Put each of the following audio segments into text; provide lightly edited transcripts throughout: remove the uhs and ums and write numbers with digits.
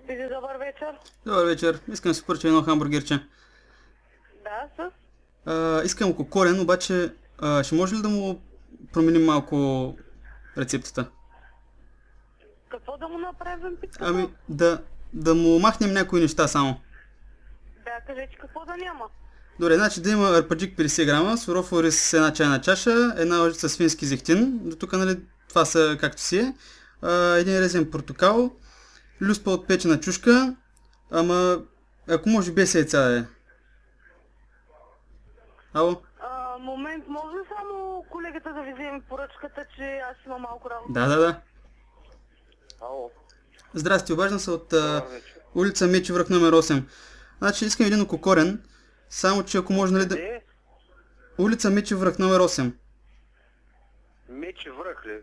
Спиди, добър вечер. Добър вечер. Искам да си поръча едно хамбургерче. Да, с Искам кокорен, обаче ще може ли да му променим малко рецептата? какво да му направим пицата? Ами, да му махнем някои неща само. Да, кажете какво да няма. Добре, значи да има арпаджик 50 грама, суров ориз с една чайна чаша, една лъжица свински зехтин, до тук, нали, това са както си е, един резен портокал, люспа от печена чушка, ама ако може без яйца да е. Ало? Момент, може ли само колегата да ви вземе поръчката, че аз имам малко работа? Да. Ало, Здрасти, обаждам се от добър вечер. улица Мечи връх номер 8. Значи искам един ококорен, само че ако може, нали да... Къде? Улица Мечи връх номер 8. Мечи връх ли?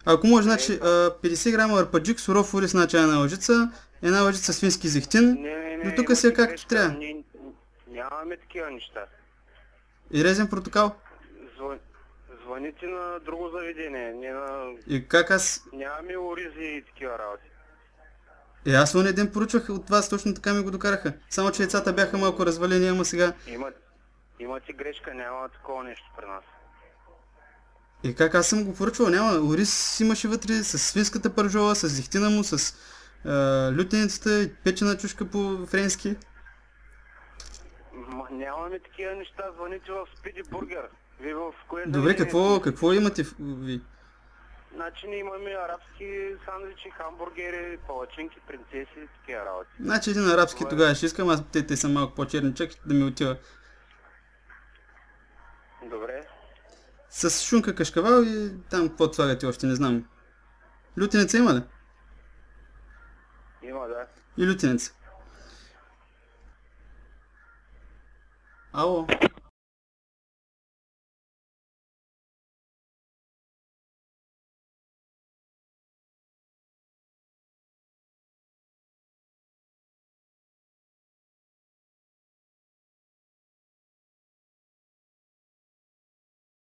Ако може, значи 50 грама арпаджик, суров ориз на чайна лъжица, една лъжица свински зехтин, до тук си е имате както грешка. трябва. Нямаме такива неща. И резен портокал. Звъните на друго заведение, не на... И как аз... Нямаме оризи и такива работи. Аз онен ден поръчвах от вас, точно така ми го докараха. Само че яйцата бяха малко развалени, ама сега... Имате грешка, няма такова нещо при нас. И как аз съм го поръчвал? Няма. Ориз имаше вътре с свинската пържола, с зехтина му, с лютеницата и печена чушка по френски. Нямаме такива неща, звъните в Спиди Бургер. Вие в кое Добре, заведение? какво имате ви? Значи ние имаме арабски сандвичи, хамбургери, палачинки, принцеси, такива работи. Значи един арабски тогава ще искам, аз те са малко по-черни, чак да ми отива. Добре. С шунка кашкавал и там какво слагате още, не знам. Лютеница има ли? Има, да. И лютеница. Ало.